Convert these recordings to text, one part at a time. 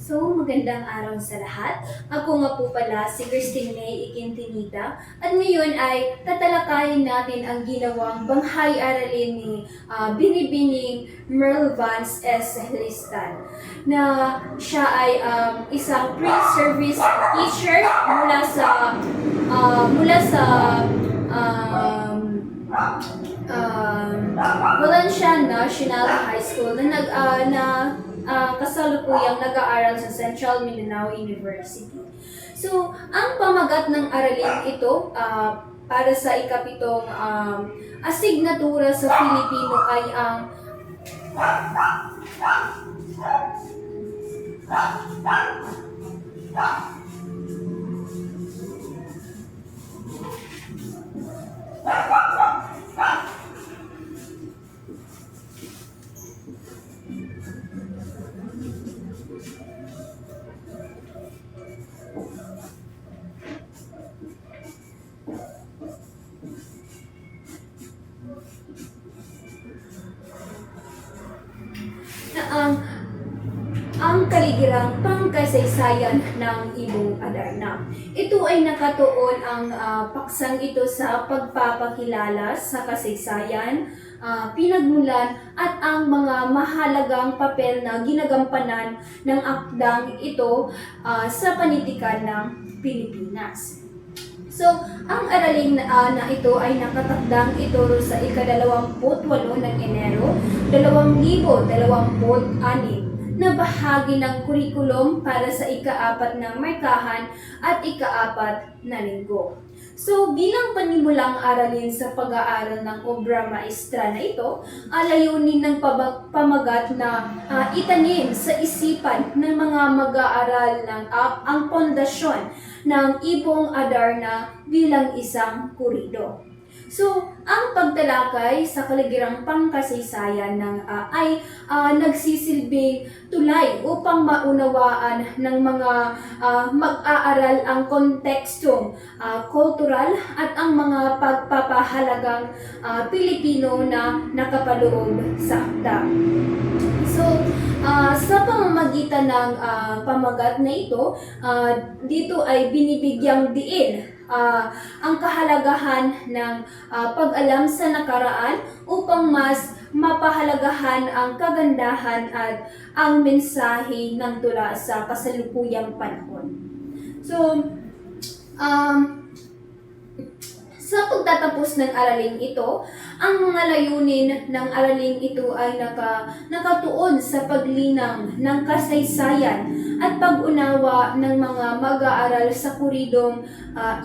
Magandang araw sa lahat. Ako nga po pala si Christine May Iquintinita at ngayon ay tatalakayin natin ang ginawang banghay aralin ni Binibining Merle Vance S. Listan na siya ay isang pre-service teacher Valencia National High School na kasalukuyang nag-aaral sa Central Mindanao University. So, ang pamagat ng aralin ito para sa ikapitong asignatura sa Filipino ay ang ang kaligirang pangkasaysayan ng Ibong Adarna. Ito ay nakatuon ang paksang ito sa pagpapakilala sa kasaysayan, pinagmulan at ang mga mahalagang papel na ginagampanan ng akdang ito sa panitikan ng Pilipinas. So, ang araling na ito ay nakatakdang ituro sa ika-28 ng Enero 2026 na bahagi ng kurikulum para sa ika-4 na markahan at ika-4 na linggo. So, bilang panimulang aralin sa pag-aaral ng obra maestra na ito, layunin ng pamagat na itanim sa isipan ng mga mag-aaral ng ang pundasyon ng Ibong Adarna bilang isang kurido. So, ang pagtalakay sa kaligirang pangkasaysayan ay nagsisilbing tulay upang maunawaan ng mga mag-aaral ang kontekstong kultural at ang mga pagpapahalagang Pilipino na nakapaloob sa akda. So, sa pamamagitan ng pamagat na ito, dito ay binibigyang diin ang kahalagahan ng pag-alam sa nakaraan upang mas mapahalagahan ang kagandahan at ang mensahe ng tula sa kasalukuyang panahon. So, sa pagtatapos ng araling ito, ang mga layunin ng araling ito ay nakatuon sa paglinang ng kasaysayan at pag-unawa ng mga mag-aaral sa kuridong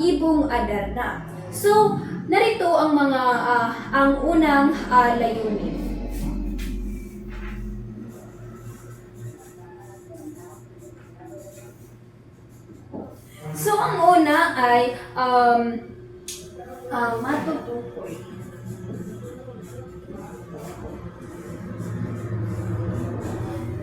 Ibong Adarna. So, narito ang unang layunin. So, ang una ay matutukoy.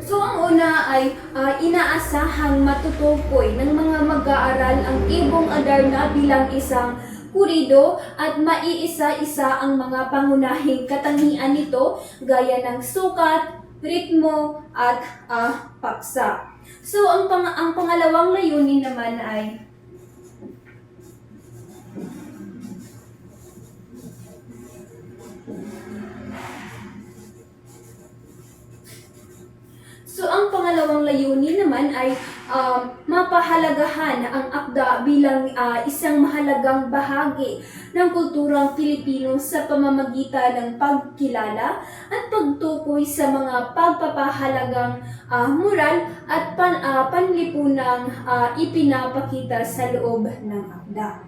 So, ang una ay inaasahang matutukoy ng mga mag-aaral ang Ibong Adarna bilang isang kurido at maiisa-isa ang mga pangunahing katangian nito gaya ng sukat, ritmo at paksa. So, ang pangalawang layunin naman ay mapahalagahan ang akda bilang isang mahalagang bahagi ng kulturang Pilipino sa pamamagitan ng pagkilala at pagtukoy sa mga pagpapahalagang moral at panlipunang ipinapakita sa loob ng akda.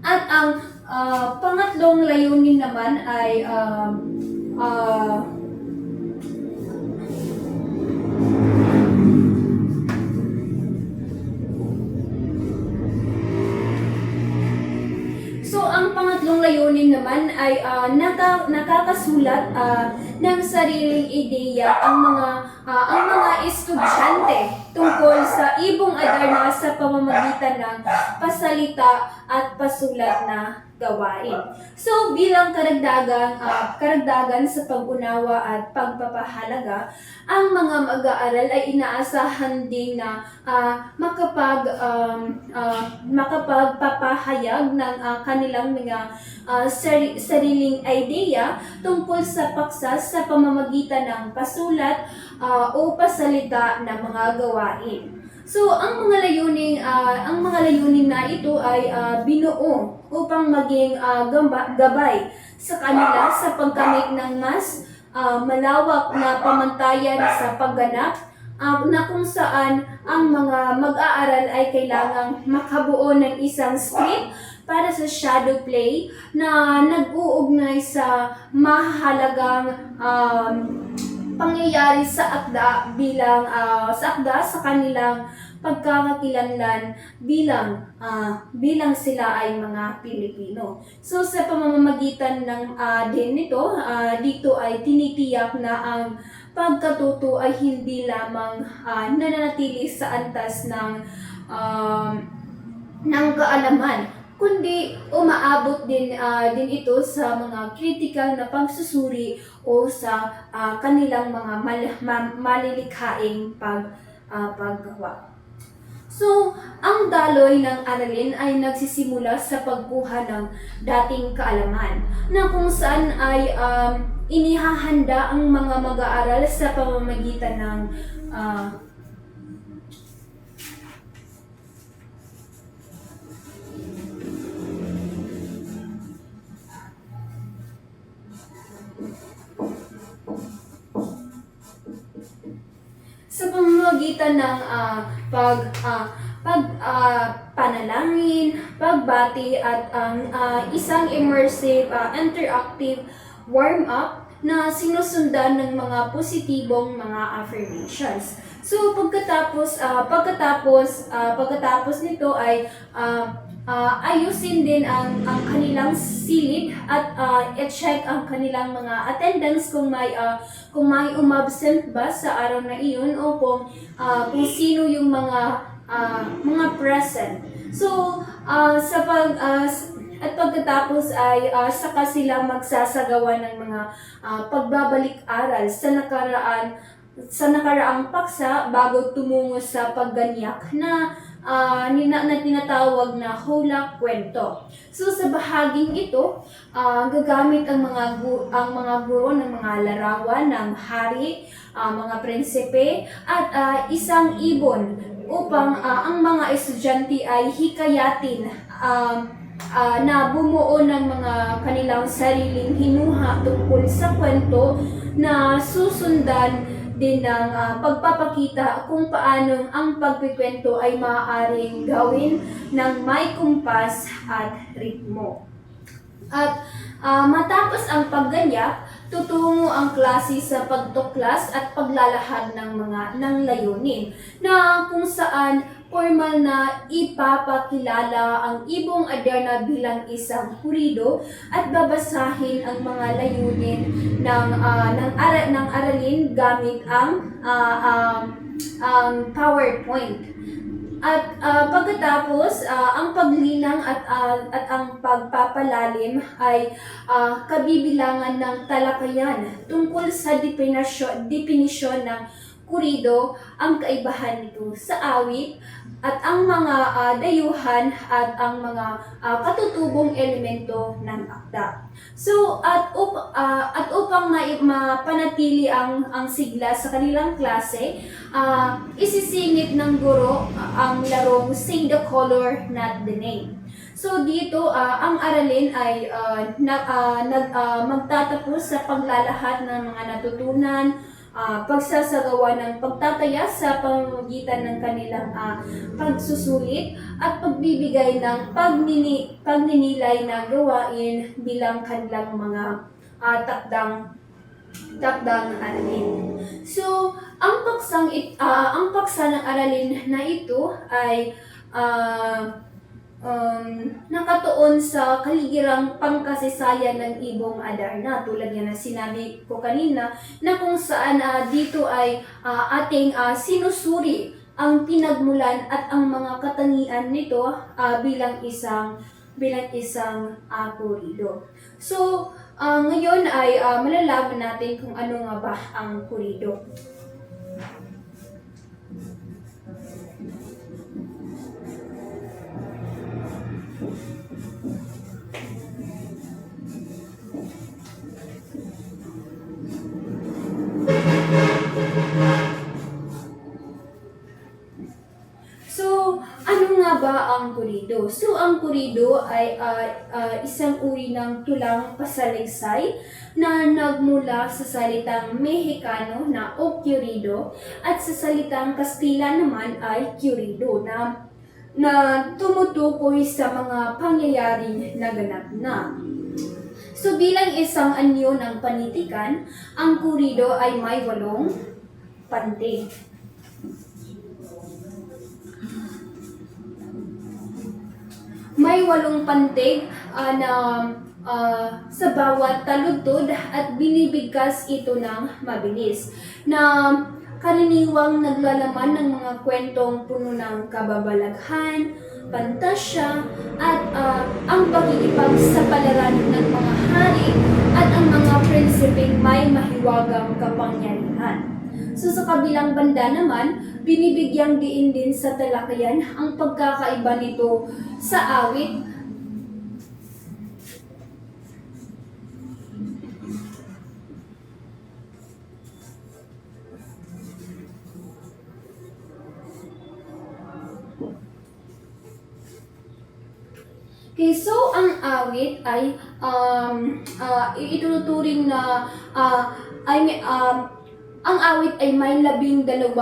At ang pangatlong layunin naman ay nakakasulat ng sariling ideya ang mga ang mga estudyante tungkol sa ibong Adarna sa pamamagitan ng pasalita at pasulat na gawain. So bilang karagdagan sa pag-unawa at pagpapahalaga, ang mga mag-aaral ay inaasahan din na makapagpapahayag ng kanilang mga sariling idea tungkol sa paksa sa pamamagitan ng pasulat o pasalita ng mga gawain. So ang mga layunin na ito ay binuo upang maging gabay sa kanila sa pagkamit ng mas malawak na pamantayan sa pagganap na kung saan ang mga mag-aaral ay kailangang makabuo ng isang script para sa shadow play na nag-uugnay sa mahalagang pangyayari sa akda sa kanilang pagkakakilanlan bilang sila ay mga Pilipino. So sa pamamagitan ng dito ay tinitiyak na ang pagkatuto ay hindi lamang nananatili sa antas ng kaalaman, kundi umaabot din ito sa mga critical na pagsusuri o sa kanilang mga malilikhaing paggawa. So, ang daloy ng aralin ay nagsisimula sa pagkuha ng dating kaalaman na kung saan ay inihahanda ang mga mag-aaral sa pamamagitan ng panalangin, pagbati at ang isang immersive, interactive warm-up na sinusundan ng mga positibong mga affirmations. So pagkatapos nito ay ayusin din ang kanilang silid at i-check ang kanilang mga attendance kung may umabsent ba sa araw na iyon o kung sino yung mga present. So at pagkatapos ay saka sila magsasagawa ng mga pagbabalik-aral sa nakaraang paksa bago tumungo sa pagganyak na tinatawag na hula kwento. So sa bahaging ito, gagamit ang mga guro ng mga larawan ng hari, mga prinsipe at isang ibon upang ang mga estudyante ay hikayatin na bumuo ng mga kanilang sariling hinuha tungkol sa kwento na susundan din ng pagpapakita kung paano ang pagkikwento ay maaaring gawin ng may kumpas at ritmo. At matapos ang pagganyak, tutungo ang klase sa pagtuklas at paglalahad ng layunin na kung saan formal na ipapakilala ang ibong Adarna bilang isang hurido at babasahin ang mga layunin ng aralin gamit ang PowerPoint. At pagkatapos, ang paglinang at ang pagpapalalim ay kabibilangan ng talakayan tungkol sa definisyon ng kurido, ang kaibahan nito sa awit, at ang mga dayuhan at ang mga katutubong elemento ng akda. So at upang mapanatili ang sigla sa kanilang klase, isisingit ng guro ang larong Say the Color, Not the Name. So dito ang aralin ay magtatapos sa paglalahad ng mga natutunan, pagsasagawa ng pagtataya sa pamamagitan ng kanilang pagsusulit at pagbibigay ng pagninilay na gawain bilang kanilang mga takdang aralin. So, ang paksa ng aralin na ito ay nakatuon sa kaligirang pangkasaysayan ng Ibong Adarna, tulad nga na sinabi ko kanina, na kung saan dito ay ating sinusuri ang pinagmulan at ang mga katangian nito bilang isang kurido. So, ngayon ay malalaman natin kung ano nga ba ang kurido. So, ano nga ba ang kurido? So, ang kurido ay isang uri ng tulang pasalaysay na nagmula sa salitang Mexicano na ocurrido at sa salitang Kastila naman ay curido na tumutukoy sa mga pangyayaring naganap na. So, bilang isang anyo ng panitikan, ang kurido ay may 8 pantig. May 8 pantig sa bawat taludtod at binibigkas ito ng mabilis na karaniwang naglalaman ng mga kwentong puno ng kababalaghan, pantasya, at ang pakikipagsapalaran ng mga hari at ang mga prinsipeng may mahiwagang kapangyarihan. So sa kabilang banda naman, binibigyang diin din sa talakayan ang pagkakaiba nito sa awit. Okay, so ang awit ay ituturing na ang awit ay may 12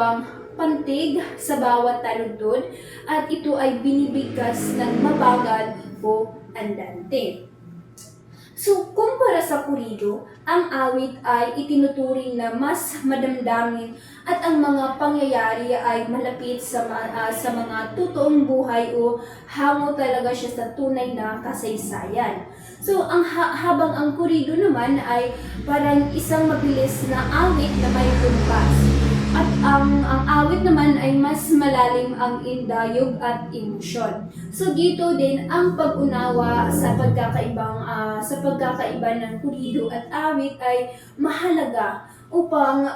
pantig sa bawat taludtod at ito ay binibigkas ng mabagal o andante. So, kumpara sa kurido, ang awit ay itinuturing na mas madamdamin at ang mga pangyayari ay malapit sa mga totoong buhay o hango talaga siya sa tunay na kasaysayan. So, habang ang kurido naman ay parang isang mabilis na awit na may kumpas. At ang awit naman ay mas malalim ang indayog at emosyon. So dito din ang pag-unawa sa pagkakaiba ng kurido at awit ay mahalaga upang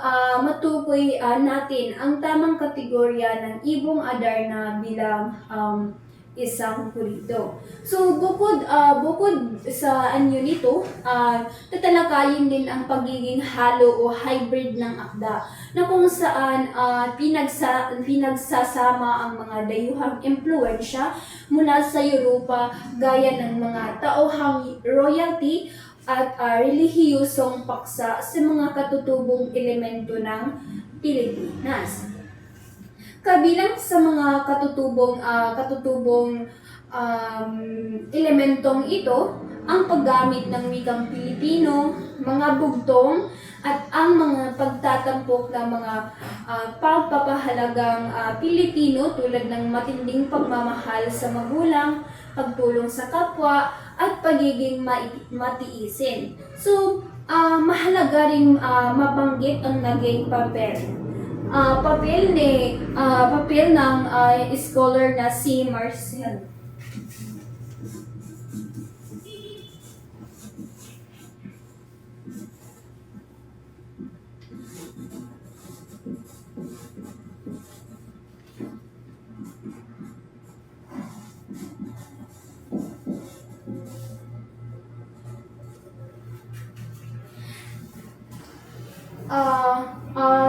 matukoy natin ang tamang kategorya ng Ibong Adarna bilang isang kurido. So bukod sa anyo nito, tatalakayin din ang pagiging halo o hybrid ng akda na kung saan pinagsasama ang mga dayuhang impluwensya mula sa Europa gaya ng mga tauhang royalty at relihiyosong paksa sa mga katutubong elemento ng Pilipinas. Kabilang sa mga katutubong elementong ito, ang paggamit ng wikang Pilipino, mga bugtong, at ang mga pagtatampok ng mga pagpapahalagang Pilipino tulad ng matinding pagmamahal sa magulang, pagtulong sa kapwa, at pagiging matiisin. So, mahalaga ring mabanggit ang naging papel ng scholar na si Marcel.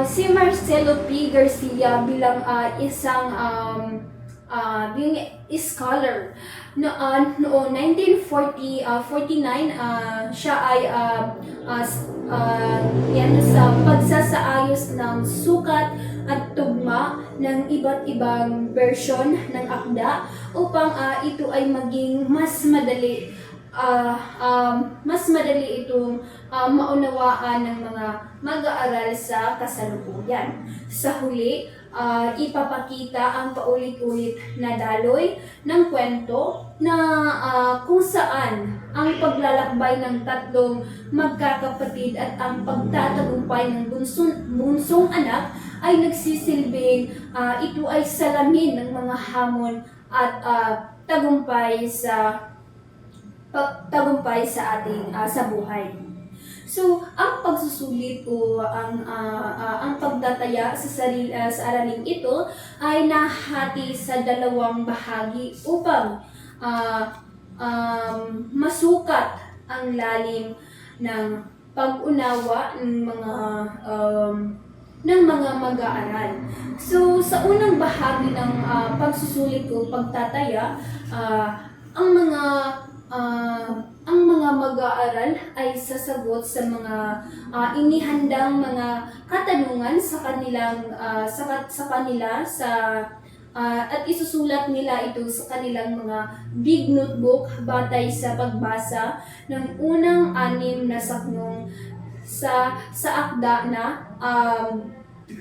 Si Marcelo P. Garcia bilang isang scholar noong 1949, siya ay sa pagsasaayos ng sukat at tugma ng iba't ibang bersyon ng akda upang ito ay maging mas madali itong maunawaan ng mga mag-aaral sa kasalukuyan. Sa huli, ipapakita ang paulit-ulit na daloy ng kwento na kung saan ang paglalakbay ng tatlong magkakapatid at ang pagtatagumpay ng bunsong anak ay nagsisilbing ito ay salamin ng mga hamon at tagumpay sa ating sa buhay. So, ang pagsusulit o ang pagtataya sa araling ito ay nahati sa dalawang bahagi upang masukat ang lalim ng pag-unawa ng mga mag-aaral. So, sa unang bahagi ng pagsusulit o pagtataya, ang mga mag-aaral ay sasagot sa mga inihandang mga katanungan at isusulat nila ito sa kanilang mga big notebook batay sa pagbasa ng unang 6 na saknong sa akda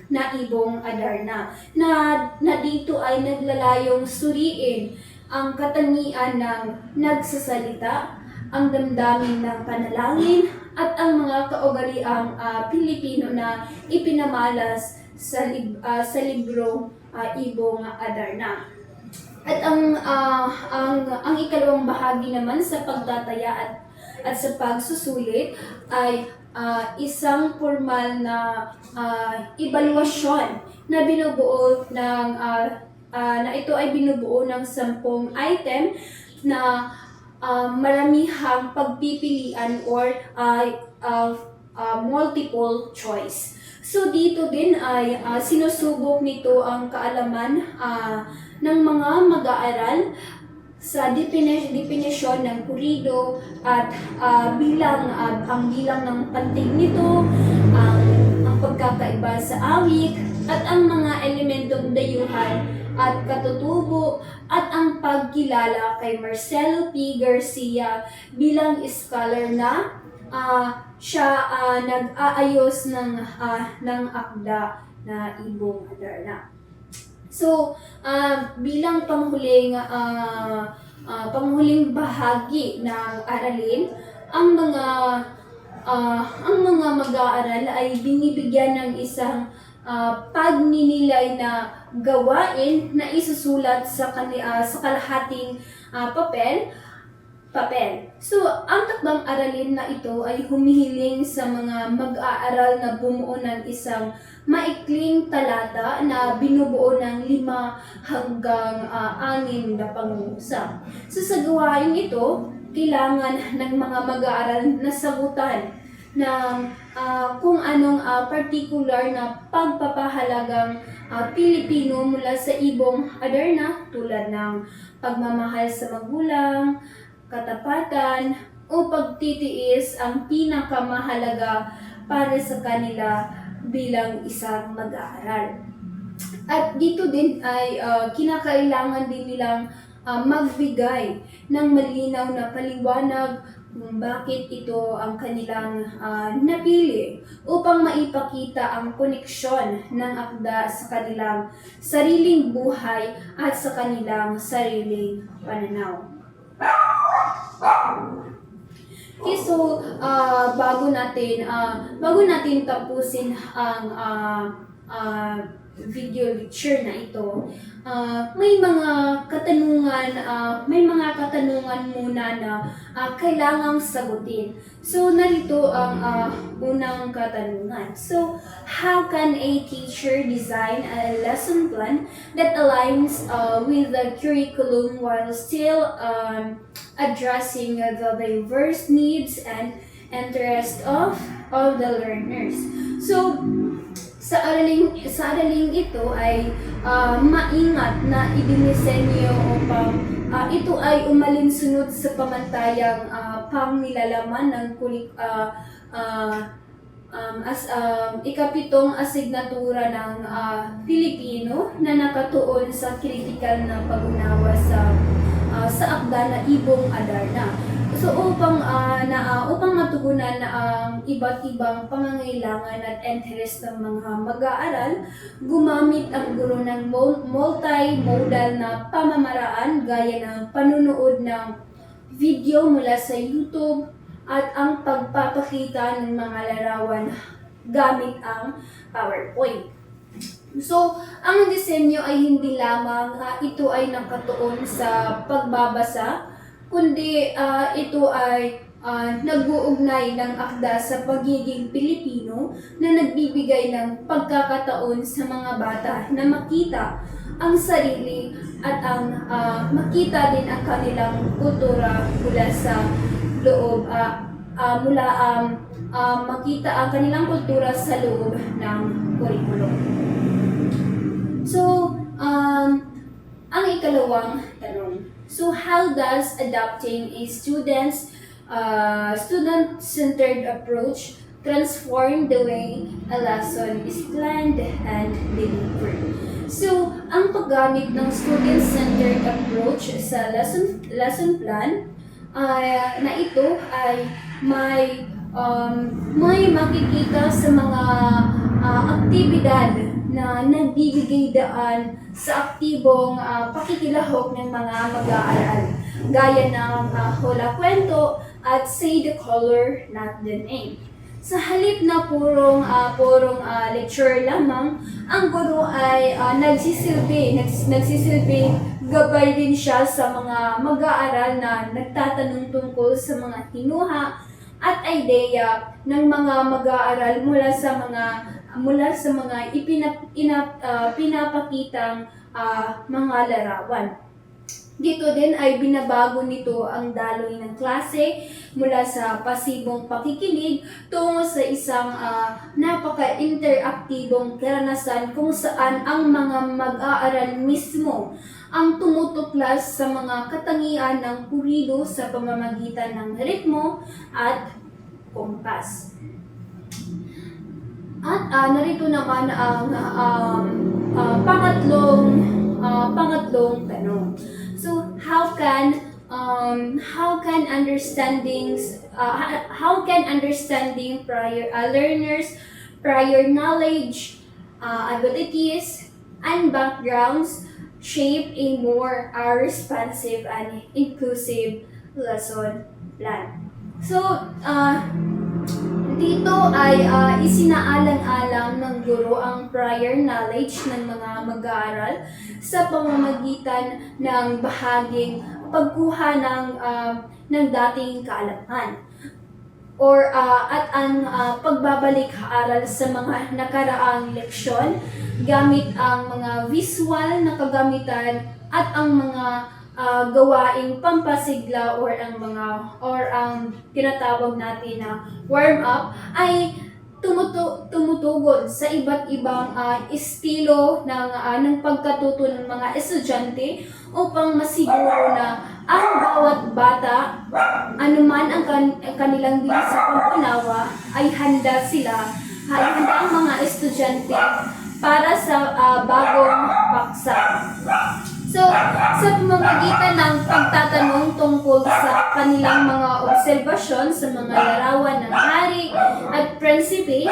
na Ibong Adarna na dito ay naglalayong suriin ang katangian ng nagsasalita, ang damdamin ng panalangin, at ang mga kaugaliang Pilipino na ipinamalas sa librong Ibong Adarna. At ang ikalawang bahagi naman sa pagtataya at sa pagsusulit ay isang formal na evaluasyon na binubuo na ito ay binubuo ng 10 item na maramihang pagpipilian or multiple choice. So dito din ay sinusubok nito ang kaalaman ng mga mag-aaral sa definisyon ng kurido at ang bilang ng pantig nito, ang pagkakaiba sa awit, at ang mga elementong dayuhan at katutubo, at ang pagkilala kay Marcelo P. Garcia bilang scholar na siya nag-aayos ng akda na Ibong Adarna. So, bilang panghuling bahagi ng aralin, ang mga mag-aaral ay binibigyan ng isang pagninilay na gawain na isusulat sa kalahating papel. So, ang takdang aralin na ito ay humihiling sa mga mag-aaral na bumuo ng isang maikling talata na binubuo ng 5 hanggang 6 na pangungusap. So, sa gawain ito, kailangan ng mga mag-aaral na sagutan ng kung anong particular na pagpapahalagang Pilipino mula sa Ibong Adarna, tulad ng pagmamahal sa magulang, katapatan, o pagtitiis ang pinakamahalaga para sa kanila bilang isang mag-aaral. At dito din ay kinakailangan din nilang magbigay ng malinaw na paliwanag kung bakit ito ang kanilang napili upang maipakita ang koneksyon ng akda sa kanilang sariling buhay at sa kanilang sariling pananaw. Okay, so bago natin tapusin ang video lecture na ito, may mga katanungan muna na kailangang sagutin. So narito ang unang katanungan. So, how can a teacher design a lesson plan that aligns with the curriculum while still addressing the diverse needs and interests of all the learners? So, sa araling ito ay maingat na idinisenyo upang ito ay umalinsunod sa pamantayang pangnilalaman ng ikapitong asignatura ng Pilipino na nakatuon sa kritikal na pag-unawa sa akda na Ibong Adarna. So upang matugunan ang iba't ibang pangangailangan at interes ng mga mag-aaral, gumamit ang guro ng multimodal na pamamaraan gaya ng panunood ng video mula sa YouTube at ang pagpapakita ng mga larawan gamit ang PowerPoint. So, ang disenyo ay hindi lamang ito ay nakatuon sa pagbabasa, kundi ito ay nag-uugnay ng akda sa pagiging Pilipino na nagbibigay ng pagkakataon sa mga bata na makita ang sarili at ang makita din ang kanilang kultura mula sa loob makita ang kanilang kultura sa loob ng kurikulum. So, ang ikalawang tanong. So, how does adopting a student-centered approach transform the way a lesson is planned and delivered? So, ang paggamit ng student-centered approach sa lesson plan na ito ay may makikita sa mga aktibidad na nagbibigay daan sa aktibong pakikilahok ng mga mag-aaral, gaya ng hula kwento at say the color, not the name. Sa halip na purong lecture lamang, ang guro ay nagsisilbi gabay din siya sa mga mag-aaral na nagtatanong tungkol sa mga hinuha at ideya ng mga mag-aaral mula sa mga pinapakitang mga larawan. Dito din ay binabago nito ang daloy ng klase mula sa pasibong pakikinig tungo sa isang napaka-interaktibong karanasan kung saan ang mga mag-aaral mismo ang tumutuklas sa mga katangian ng purido sa pamamagitan ng ritmo at kompas. At narito naman ang pangatlong tanong. So how can understanding learners prior knowledge, abilities, and backgrounds shape a more responsive and inclusive lesson plan? So dito ay isinaalang-alang ng guro ang prior knowledge ng mga mag-aaral sa pamamagitan ng bahaging pagkuha ng dating kaalaman at ang pagbabalik-aral sa mga nakaraang leksyon gamit ang mga visual na kagamitan at ang mga gawaing pampasigla or ang tinatawag natin na warm up ay tumutugon sa iba't ibang estilo ng pagkatuto ng mga estudyante upang masiguro na ang bawat bata, anuman ang kanilang bilis sa pag-unawa, ay handa ang mga estudyante para sa bagong paksa. So, sa pamamagitan ng pagtatanong tungkol sa kanilang mga obserbasyon sa mga larawan ng hari at prinsipe,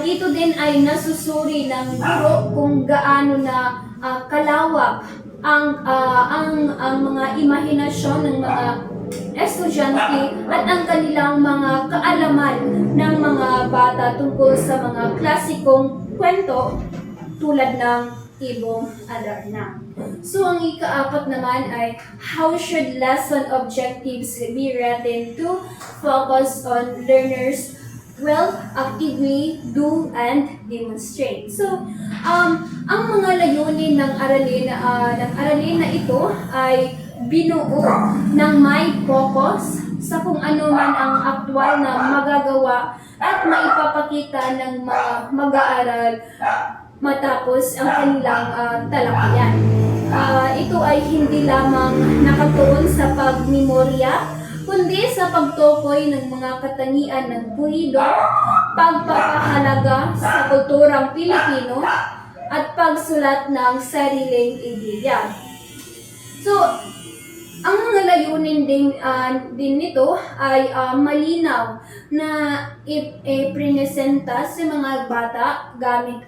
dito din ay nasusuri ng guro kung gaano na kalawak ang mga imahinasyon ng mga estudyante at ang kanilang mga kaalaman ng mga bata tungkol sa mga klasikong kwento tulad ng Ibong Adarna. So, ang ika-apat naman ay how should lesson objectives be written to focus on learners actively do and demonstrate. So, ang mga layunin ng aralin na ito ay binuo ng may focus sa kung ano man ang aktwal na magagawa at maipapakita ng mga mag-aaral matapos ang kanilang talakayan. Ito ay hindi lamang nakatuon sa pagmemorya, kundi sa pagtukoy ng mga katangian ng purido, pagpapahalaga sa kulturang Pilipino, at pagsulat ng sariling ideya. So, Ang mga layunin din nito ay malinaw na ipresenta sa mga bata gamit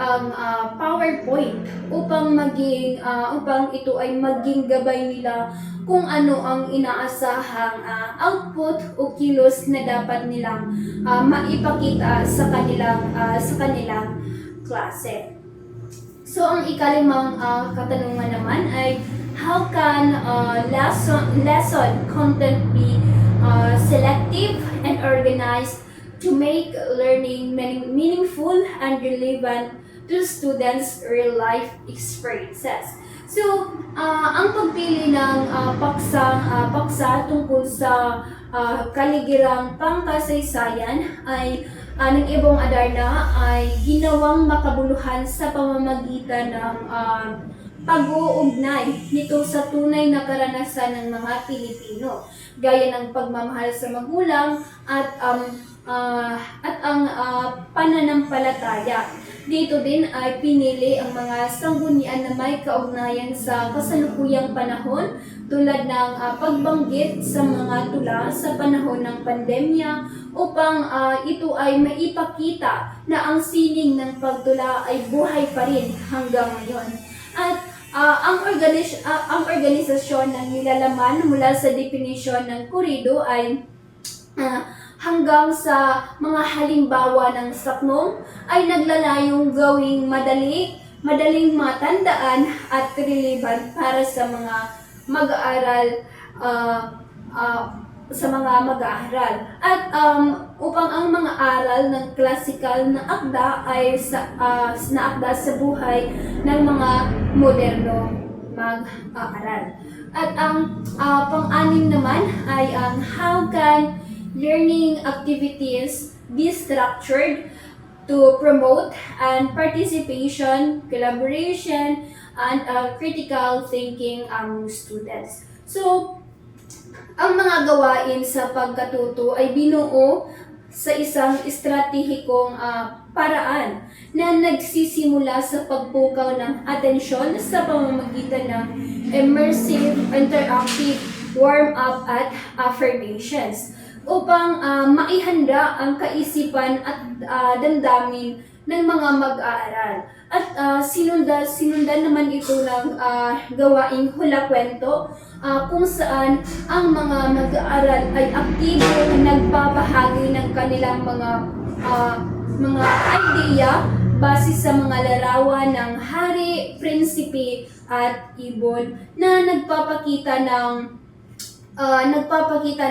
ang PowerPoint upang ito ay maging gabay nila kung ano ang inaasahang output o kilos na dapat nilang maipakita sa kanilang klase. So, ang ikalimang katanungan naman ay, how can lesson content be selective and organized to make learning meaningful and relevant to students' real-life experiences? So, ang pagpili ng paksa tungkol sa kaligirang pangkasaysayan ay ng Ibong Adarna ay ginawang makabuluhan sa pamamagitan ng pag-uugnay nito sa tunay na karanasan ng mga Pilipino, gaya ng pagmamahal sa magulang at ang pananampalataya. Dito din ay pinili ang mga sanggunian na may kaugnayan sa kasalukuyang panahon, tulad ng pagbanggit sa mga tula sa panahon ng pandemya upang ito ay maipakita na ang sining ng pagtula ay buhay pa rin hanggang ngayon. At ang organisasyon ng nilalaman mula sa definisyon ng kurido ay hanggang sa mga halimbawa ng saknong ay naglalayong gawing madaling matandaan at relevant para sa mga mag-aaral at upang ang mga aral ng klasikal na akda ay naakda sa buhay ng mga modernong mag-aaral. At ang pang-anim naman ay ang how can learning activities be structured to promote and participation, collaboration, and critical thinking among students. So, ang mga gawain sa pagkatuto ay binuo sa isang estratehikong paraan na nagsisimula sa pagpukaw ng atensyon sa pamamagitan ng immersive, interactive, warm-up at affirmations upang maihanda ang kaisipan at damdamin ng mga mag-aaral. At sinundan naman ito ng gawaing hula kwento kung saan ang mga mag-aaral ay aktibo na nagbabahagi ng kanilang mga idea base sa mga larawan ng hari, prinsipe at ibon na nagpapakita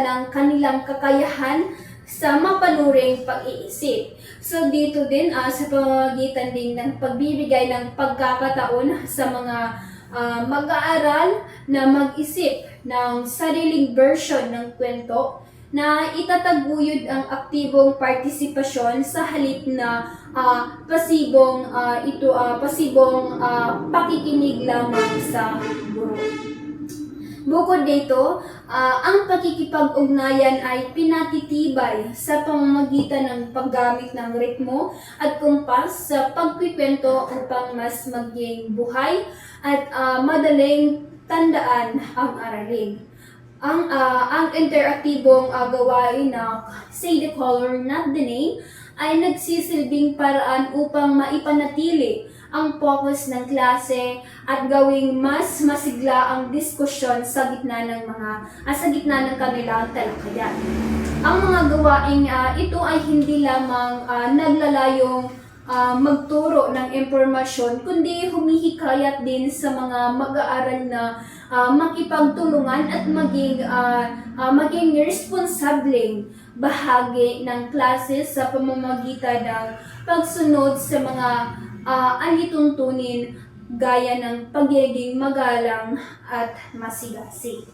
ng kanilang kakayahan sa mapanuring pag-iisip. So dito din sa pamamagitan din ng pagbibigay ng pagkakataon sa mga mag-aaral na mag-isip ng sariling version ng kwento na itataguyod ang aktibong partisipasyon sa halip na pasibong pakikinig lamang sa guro. Bukod dito, ang pakikipag-ugnayan ay pinatitibay sa pamamagitan ng paggamit ng ritmo at kumpas sa pagkikwento upang mas maging buhay at madaling tandaan ang aralin. Ang interaktibong gawain na Say the Color, Not the Name ay nagsisilbing paraan upang maipanatili ang focus ng klase at gawing mas masigla ang diskusyon sa gitna ng kanilang talakayan. Ang mga gawaing ito ay hindi lamang naglalayong magturo ng impormasyon, kundi humihikayat din sa mga mag-aaral na makipagtulungan at maging responsableng bahagi ng klase sa pamamagitan ng pagsunod sa mga alituntunin gaya ng pagiging magalang at masigasig.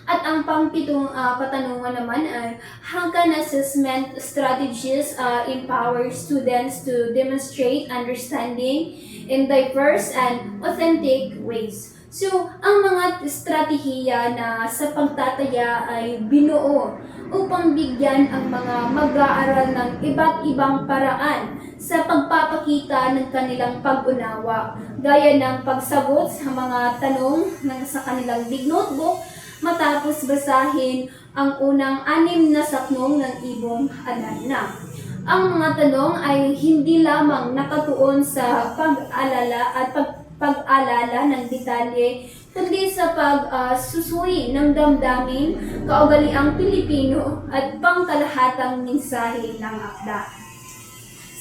At ang pang-pitong katanungan naman ay, how can assessment strategies empower students to demonstrate understanding in diverse and authentic ways? So, ang mga estratehiya na sa pagtataya ay binuo upang bigyan ang mga mag-aaral ng iba't ibang paraan sa pagpapakita paraan ng kanilang pag-unawa, gaya ng pagsagot sa mga tanong sa kanilang big notebook matapos basahin ang unang 6 na saknong ng Ibong Adarna. Ang mga tanong ay hindi lamang nakatuon sa pag-alala at pag-alala ng detalye, kundi sa pagsusuri ng damdamin, kaugaliang Pilipino at pangkalahatang mensahe ng akda.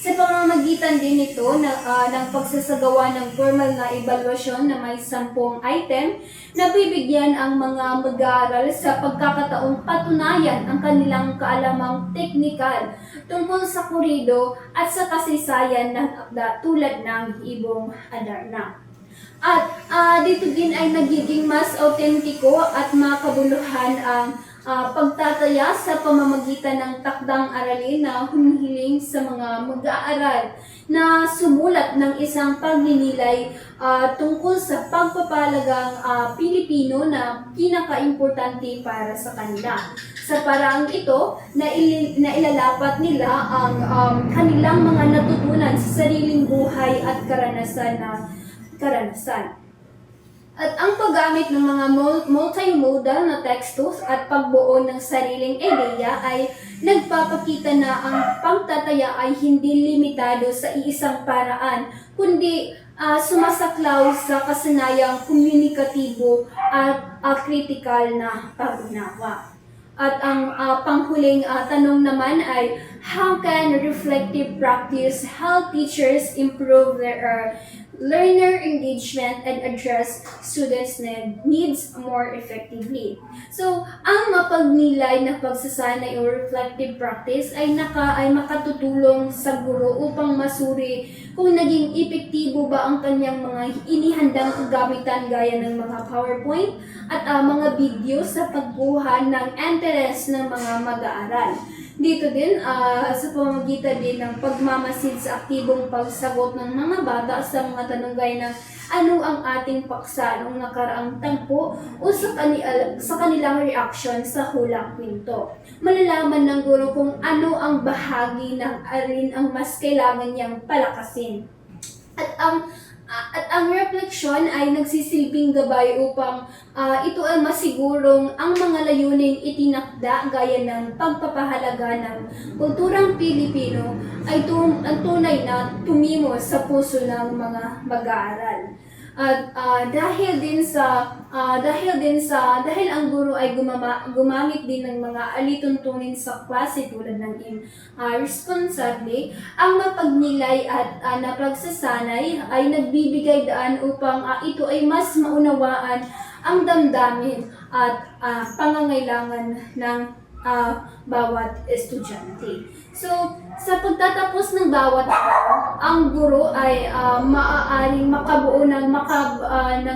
Sa pamamagitan din nito ng pagsasagawa ng formal na evaluasyon na may 10 item, nabibigyan ang mga mag-aaral sa pagkakataong patunayan ang kanilang kaalamang teknikal tungkol sa kurido at sa kasaysayan ng akda tulad ng Ibong Adarna. At dito din ay nagiging mas autentiko at makabuluhan ang pagtataya sa pamamagitan ng takdang aralin na humihiling sa mga mag-aaral na sumulat ng isang pagninilay tungkol sa pagpapalagang Pilipino na pinakaimportante para sa kanila. Sa paraang ito, na ilalapat nila ang kanilang mga natutunan sa sariling buhay at karanasan. At ang paggamit ng mga multimodal na tekstos at pagbuo ng sariling ideya ay nagpapakita na ang pagtataya ay hindi limitado sa iisang paraan, kundi sumasaklaw sa kasanayang komunikatibo at kritikal na pag-unawa. At ang panghuling tanong naman ay, how can reflective practice help teachers improve their learner engagement and address students' needs more effectively? So, ang mapagnilay na pagsasanay o reflective practice ay makatutulong sa guro upang masuri kung naging epektibo ba ang kanyang mga inihandang kagamitan gaya ng mga PowerPoint at mga video sa pagkuha ng interes ng mga mag-aaral. Dito din, sa pamamagitan din ng pagmamasid sa aktibong pagsagot ng mga bata sa mga tanong gaya ng ano ang ating paksa noong nakaraang tagpo o sa kanilang reaction sa hulang kwento. Malalaman ng guro kung ano ang bahagi ng alin ang mas kailangan niyang palakasin. At ang refleksyon ay nagsisilbing gabay upang ito ay masigurong ang mga layuning itinakda gaya ng pagpapahalaga ng kulturang Pilipino ay tunay na tumimo sa puso ng mga mag-aaral. At dahil ang guro ay gumamit din ng mga alituntunin sa klase tulad ng responsable, ang mapagnilay at napagsasanay ay nagbibigay daan upang ito ay mas maunawaan ang damdamin at pangangailangan ng bawat estudyante. So, sa pagtatapos ng bawat araw, ang guro ay maaaring makabuo ng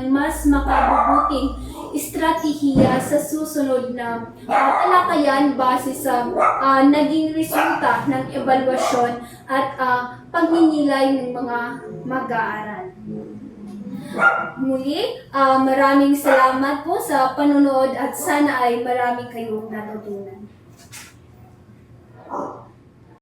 mas makabubuting estratehiya sa susunod na talakayan base sa naging resulta ng evaluasyon at pagninilay ng mga mag-aaral. Muli, maraming salamat po sa panonood at sana ay marami kayong natutunan.